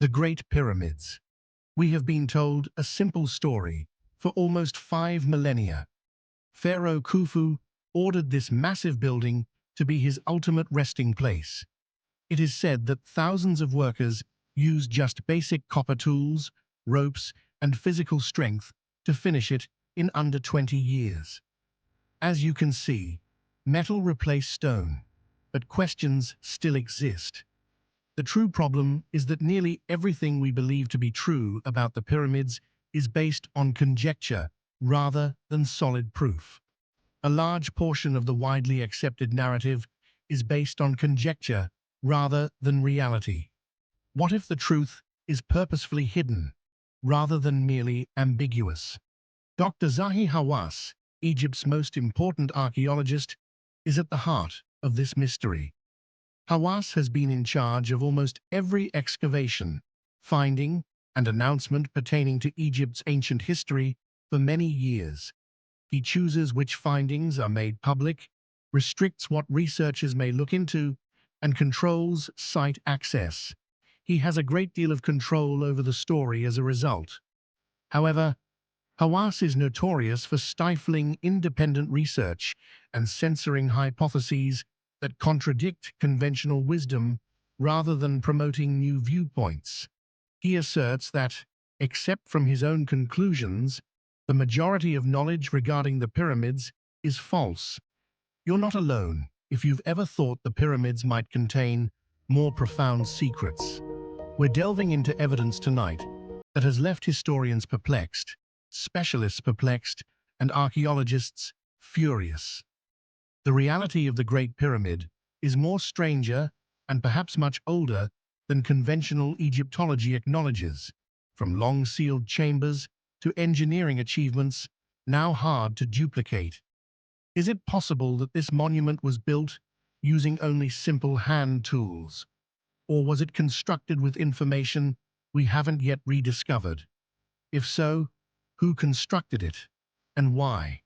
The Great Pyramids. We have been told a simple story for almost 5 millennia. Pharaoh Khufu ordered this massive building to be his ultimate resting place. It is said that thousands of workers used just basic copper tools, ropes, and physical strength to finish it in under 20 years. As you can see, metal replaced stone, but questions still exist. The true problem is that nearly everything we believe to be true about the pyramids is based on conjecture rather than solid proof. A large portion of the widely accepted narrative is based on conjecture rather than reality. What if the truth is purposefully hidden rather than merely ambiguous? Dr. Zahi Hawass, Egypt's most important archaeologist, is at the heart of this mystery. Hawass has been in charge of almost every excavation, finding, and announcement pertaining to Egypt's ancient history for many years. He chooses which findings are made public, restricts what researchers may look into, and controls site access. He has a great deal of control over the story as a result. However, Hawass is notorious for stifling independent research and censoring hypotheses that contradict conventional wisdom rather than promoting new viewpoints. He asserts that, except from his own conclusions, the majority of knowledge regarding the pyramids is false. You're not alone if you've ever thought the pyramids might contain more profound secrets. We're delving into evidence tonight that has left historians perplexed, specialists perplexed, and archaeologists furious. The reality of the Great Pyramid is more stranger and perhaps much older than conventional Egyptology acknowledges, from long-sealed chambers to engineering achievements now hard to duplicate. Is it possible that this monument was built using only simple hand tools? Or was it constructed with information we haven't yet rediscovered? If so, who constructed it and why?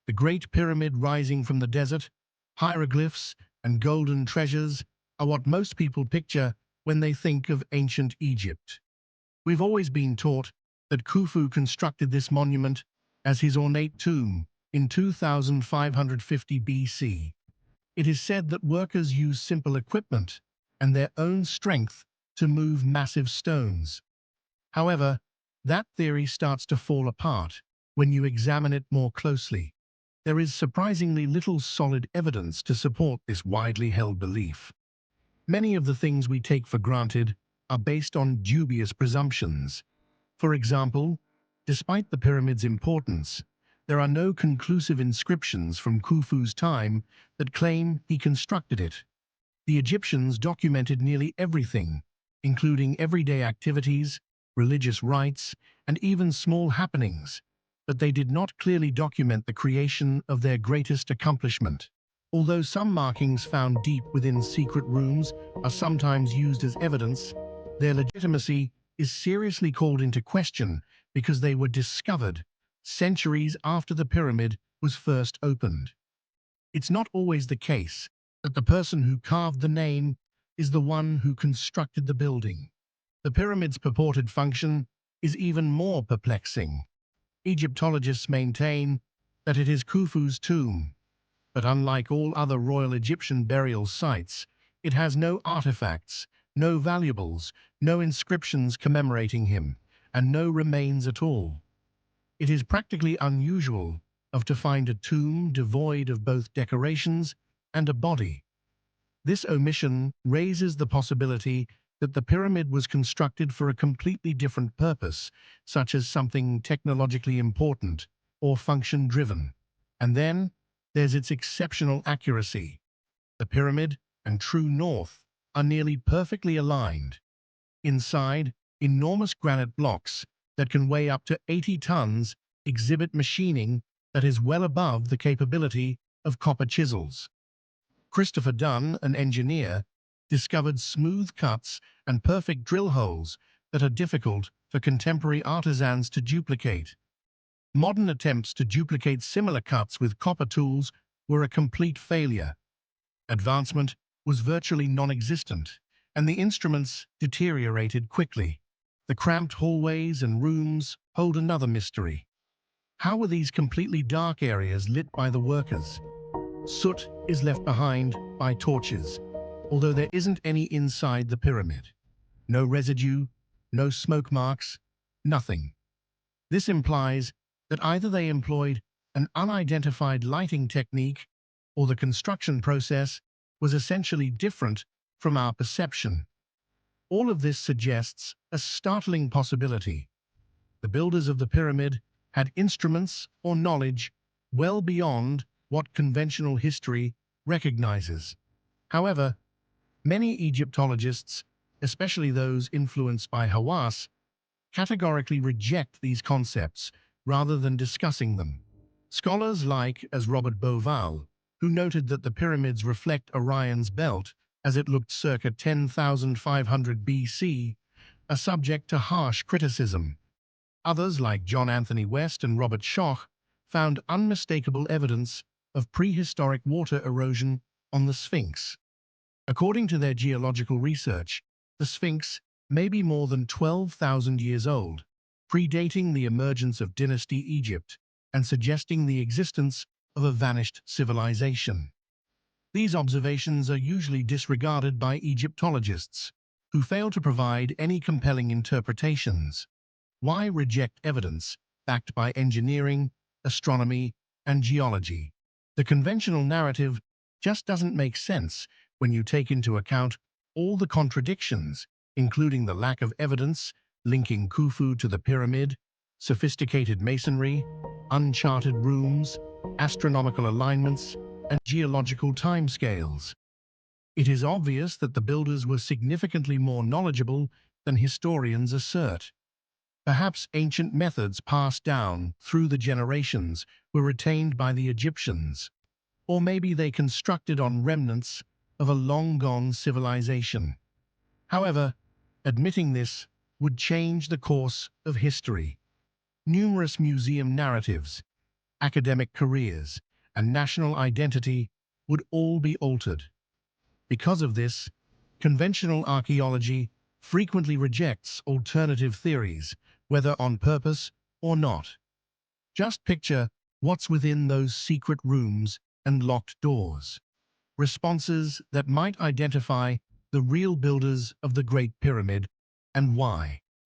The Great Pyramid rising from the desert, hieroglyphs and golden treasures are what most people picture when they think of ancient Egypt. We've always been taught that Khufu constructed this monument as his ornate tomb in 2550 BC. It is said that workers used simple equipment and their own strength to move massive stones. However, that theory starts to fall apart when you examine it more closely. There is surprisingly little solid evidence to support this widely held belief. Many of the things we take for granted are based on dubious presumptions. For example, despite the pyramid's importance, there are no conclusive inscriptions from Khufu's time that claim he constructed it. The Egyptians documented nearly everything, including everyday activities, religious rites, and even small happenings, but they did not clearly document the creation of their greatest accomplishment. Although some markings found deep within secret rooms are sometimes used as evidence, their legitimacy is seriously called into question because they were discovered centuries after the pyramid was first opened. It's not always the case that the person who carved the name is the one who constructed the building. The pyramid's purported function is even more perplexing. Egyptologists maintain that it is Khufu's tomb, but unlike all other royal Egyptian burial sites, it has no artifacts, no valuables, no inscriptions commemorating him, and no remains at all. It is practically unusual to find a tomb devoid of both decorations and a body. This omission raises the possibility that the pyramid was constructed for a completely different purpose, such as something technologically important or function-driven. And then there's its exceptional accuracy. The pyramid and true north are nearly perfectly aligned. Inside, enormous granite blocks that can weigh up to 80 tons exhibit machining that is well above the capability of copper chisels. Christopher Dunn, an engineer, discovered smooth cuts and perfect drill holes that are difficult for contemporary artisans to duplicate. Modern attempts to duplicate similar cuts with copper tools were a complete failure. Advancement was virtually non-existent, and the instruments deteriorated quickly. The cramped hallways and rooms hold another mystery. How were these completely dark areas lit by the workers? Soot is left behind by torches, although there isn't any inside the pyramid. No residue, no smoke marks, nothing. This implies that either they employed an unidentified lighting technique or the construction process was essentially different from our perception. All of this suggests a startling possibility. The builders of the pyramid had instruments or knowledge well beyond what conventional history recognizes. However, many Egyptologists, especially those influenced by Hawass, categorically reject these concepts rather than discussing them. Scholars like as Robert Bauval, who noted that the pyramids reflect Orion's belt as it looked circa 10,500 BC, are subject to harsh criticism. Others like John Anthony West and Robert Schoch found unmistakable evidence of prehistoric water erosion on the Sphinx. According to their geological research, the Sphinx may be more than 12,000 years old, predating the emergence of Dynasty Egypt and suggesting the existence of a vanished civilization. These observations are usually disregarded by Egyptologists, who fail to provide any compelling interpretations. Why reject evidence backed by engineering, astronomy, and geology? The conventional narrative just doesn't make sense when you take into account all the contradictions, including the lack of evidence linking Khufu to the pyramid, sophisticated masonry, uncharted rooms, astronomical alignments, and geological timescales. It is obvious that the builders were significantly more knowledgeable than historians assert. Perhaps ancient methods passed down through the generations were retained by the Egyptians, or maybe they constructed on remnants of a long-gone civilization. However, admitting this would change the course of history. Numerous museum narratives, academic careers, and national identity would all be altered. Because of this, conventional archaeology frequently rejects alternative theories, whether on purpose or not. Just picture what's within those secret rooms and locked doors. Responses that might identify the real builders of the Great Pyramid and why.